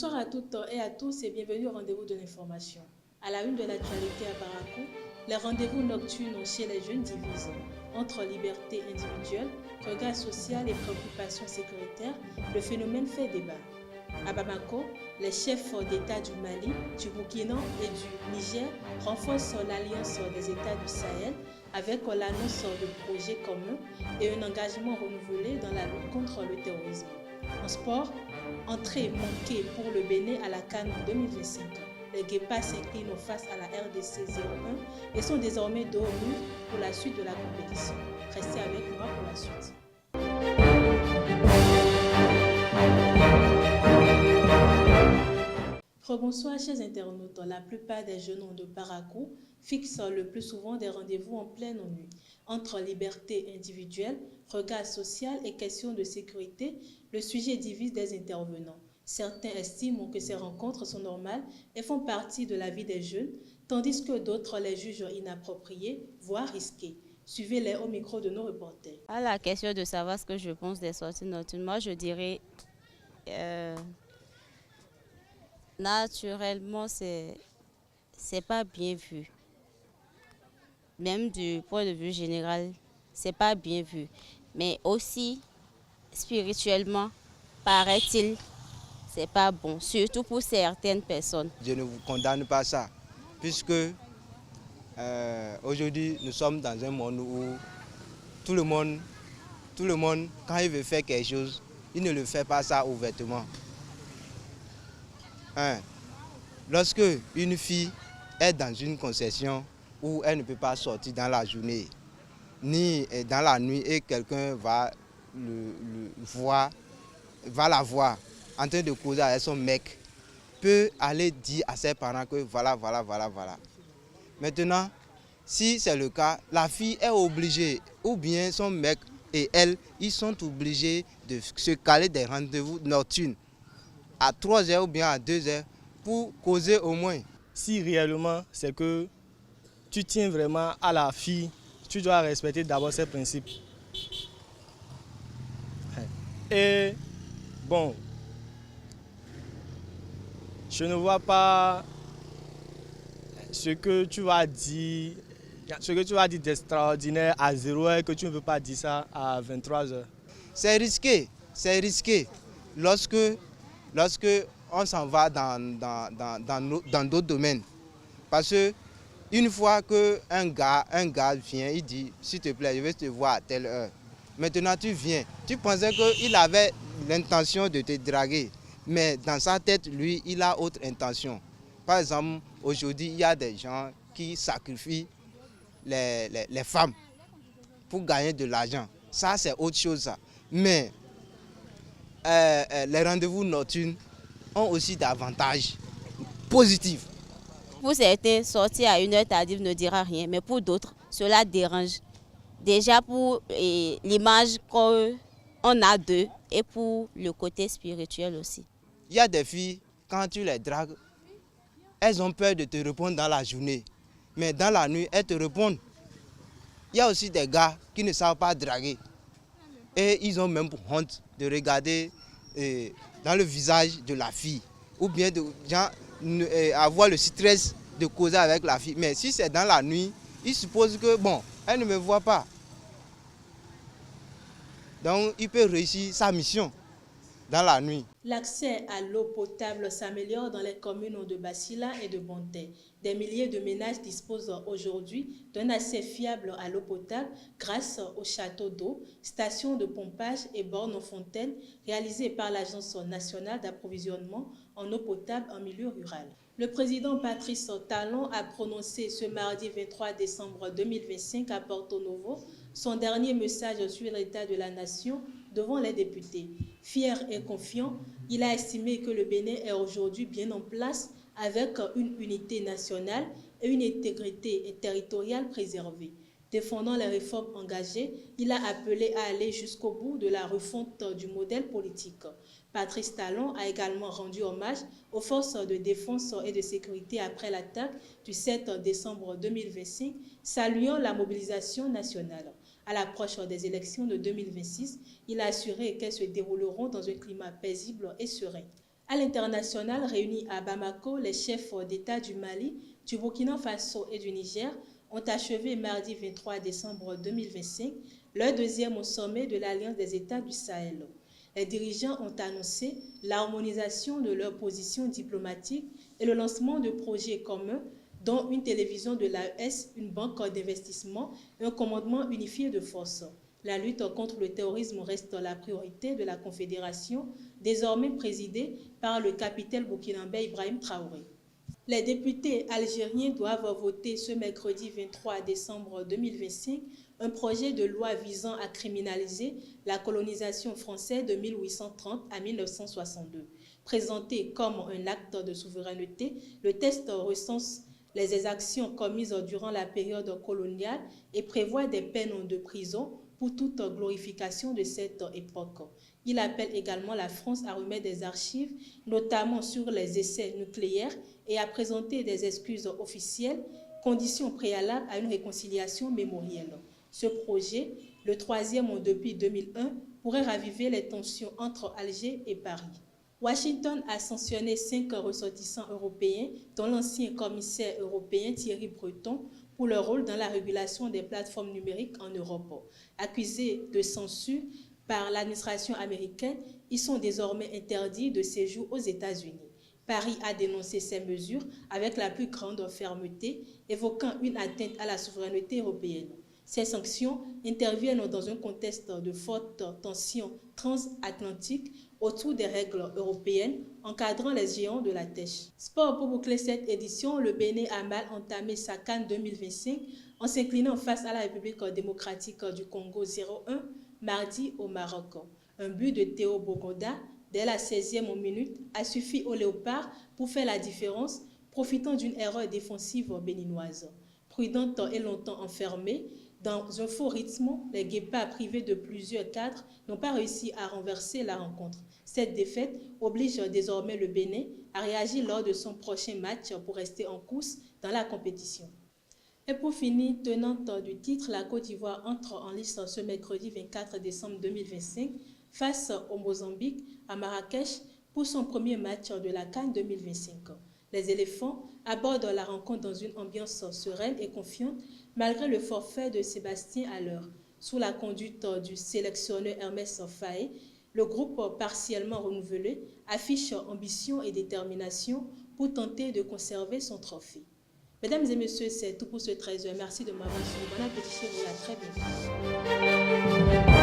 Bonsoir à toutes et à tous et bienvenue au rendez-vous de l'information. À la une de l'actualité à Barakou, les rendez-vous nocturnes chez les jeunes divisent entre liberté individuelle, regard social et préoccupations sécuritaires. Le phénomène fait débat. À Bamako, les chefs d'État du Mali, du Burkina et du Niger renforcent l'alliance des États du Sahel avec l'annonce de projets communs et un engagement renouvelé dans la lutte contre le terrorisme. En sport, entrée manquée pour le Bénin à la CAN 2025. Les Guépards s'inclinent face à la RDC 01 et sont désormais dos au mur pour la suite de la compétition. Restez avec moi pour la suite. Rebonsoir chers internautes, la plupart des jeunes de Barakou fixent le plus souvent des rendez-vous en pleine nuit. Entre liberté individuelle, regard social et questions de sécurité, le sujet divise des intervenants. Certains estiment que ces rencontres sont normales et font partie de la vie des jeunes, tandis que d'autres les jugent inappropriées, voire risquées. Suivez-les au micro de nos reporters. À la question de savoir ce que je pense des sorties nocturnes, moi je dirais naturellement c'est pas bien vu. Même du point de vue général, c'est pas bien vu. Mais aussi spirituellement, paraît-il, c'est pas bon, surtout pour certaines personnes. Je ne vous condamne pas ça, puisque aujourd'hui nous sommes dans un monde où tout le monde, quand il veut faire quelque chose, il ne le fait pas ça ouvertement. Lorsque une fille est dans une concession où elle ne peut pas sortir dans la journée, ni dans la nuit, et quelqu'un va la voir en train de causer avec son mec, peut aller dire à ses parents que voilà. Maintenant, si c'est le cas, la fille est obligée, ou bien son mec et elle, ils sont obligés de se caler des rendez-vous nocturnes à 3 heures ou bien à 2 heures pour causer au moins. Si réellement c'est que tu tiens vraiment à la fille, tu dois respecter d'abord ses principes. Et bon, je ne vois pas ce que tu vas dire d'extraordinaire à 0h que tu ne peux pas dire ça à 23h. C'est risqué. Lorsque on s'en va dans d'autres domaines. Parce que une fois qu'un gars vient, il dit s'il te plaît, je vais te voir à telle heure. Maintenant tu viens, tu pensais qu'il avait l'intention de te draguer, mais dans sa tête, lui, il a autre intention. Par exemple, aujourd'hui, il y a des gens qui sacrifient les femmes pour gagner de l'argent. Ça, c'est autre chose. Ça. Mais les rendez-vous nocturnes ont aussi des avantages positifs. Pour certains, sortir à une heure tardive ne dira rien, mais pour d'autres, cela dérange. Déjà pour l'image qu'on a d'eux et pour le côté spirituel aussi. Il y a des filles, quand tu les dragues, elles ont peur de te répondre dans la journée. Mais dans la nuit, elles te répondent. Il y a aussi des gars qui ne savent pas draguer. Et ils ont même honte de regarder dans le visage de la fille. Ou bien avoir le stress de causer avec la fille. Mais si c'est dans la nuit, ils supposent que, bon, elle ne me voit pas. Donc, il peut réussir sa mission dans la nuit. L'accès à l'eau potable s'améliore dans les communes de Bassila et de Bonté. Des milliers de ménages disposent aujourd'hui d'un accès fiable à l'eau potable grâce aux châteaux d'eau, stations de pompage et bornes en fontaine réalisées par l'Agence nationale d'approvisionnement en eau potable en milieu rural. Le président Patrice Talon a prononcé ce mardi 23 décembre 2025 à Porto Novo son dernier message sur l'état de la nation devant les députés. Fier et confiant, il a estimé que le Bénin est aujourd'hui bien en place avec une unité nationale et une intégrité territoriale préservée. Défendant les réformes engagées, il a appelé à aller jusqu'au bout de la refonte du modèle politique. Patrice Talon a également rendu hommage aux forces de défense et de sécurité après l'attaque du 7 décembre 2025, saluant la mobilisation nationale. À l'approche des élections de 2026, il a assuré qu'elles se dérouleront dans un climat paisible et serein. À l'international, réunis à Bamako, les chefs d'État du Mali, du Burkina Faso et du Niger ont achevé mardi 23 décembre 2025 leur deuxième sommet de l'Alliance des États du Sahel. Les dirigeants ont annoncé l'harmonisation de leurs positions diplomatiques et le lancement de projets communs dont une télévision de l'AES, une banque d'investissement et un commandement unifié de forces. La lutte contre le terrorisme reste la priorité de la Confédération, désormais présidée par le capitaine burkinabé Ibrahim Traoré. Les députés algériens doivent voter ce mercredi 23 décembre 2025 un projet de loi visant à criminaliser la colonisation française de 1830 à 1962. Présenté comme un acte de souveraineté, le texte recense les exactions commises durant la période coloniale et prévoit des peines de prison pour toute glorification de cette époque. Il appelle également la France à remettre des archives, notamment sur les essais nucléaires, et à présenter des excuses officielles, condition préalable à une réconciliation mémorielle. Ce projet, le troisième depuis 2001, pourrait raviver les tensions entre Alger et Paris. Washington a sanctionné 5 ressortissants européens, dont l'ancien commissaire européen Thierry Breton, pour leur rôle dans la régulation des plateformes numériques en Europe. Accusés de censure par l'administration américaine, ils sont désormais interdits de séjour aux États-Unis. Paris a dénoncé ces mesures avec la plus grande fermeté, évoquant une atteinte à la souveraineté européenne. Ces sanctions interviennent dans un contexte de forte tension transatlantique autour des règles européennes encadrant les géants de la tech. Sport pour boucler cette édition, le Bénin a mal entamé sa CAN 2025 en s'inclinant face à la République démocratique du Congo 0-1 mardi au Maroc. Un but de Théo Bogoda dès la 16e minute a suffi aux Léopards pour faire la différence, profitant d'une erreur défensive béninoise. Prudente et longtemps enfermée, dans un faux rythme, les Guépards privés de plusieurs cadres n'ont pas réussi à renverser la rencontre. Cette défaite oblige désormais le Bénin à réagir lors de son prochain match pour rester en course dans la compétition. Et pour finir, tenante du titre, la Côte d'Ivoire entre en lice ce mercredi 24 décembre 2025 face au Mozambique à Marrakech pour son premier match de la CAN 2025. Les éléphants abordent la rencontre dans une ambiance sereine et confiante malgré le forfait de Sébastien Haller. Sous la conduite du sélectionneur Hermès Faé, le groupe partiellement renouvelé affiche ambition et détermination pour tenter de conserver son trophée. Mesdames et messieurs, c'est tout pour ce 13h. Merci de m'avoir suivi. Bon appétit chez vous, à très bientôt.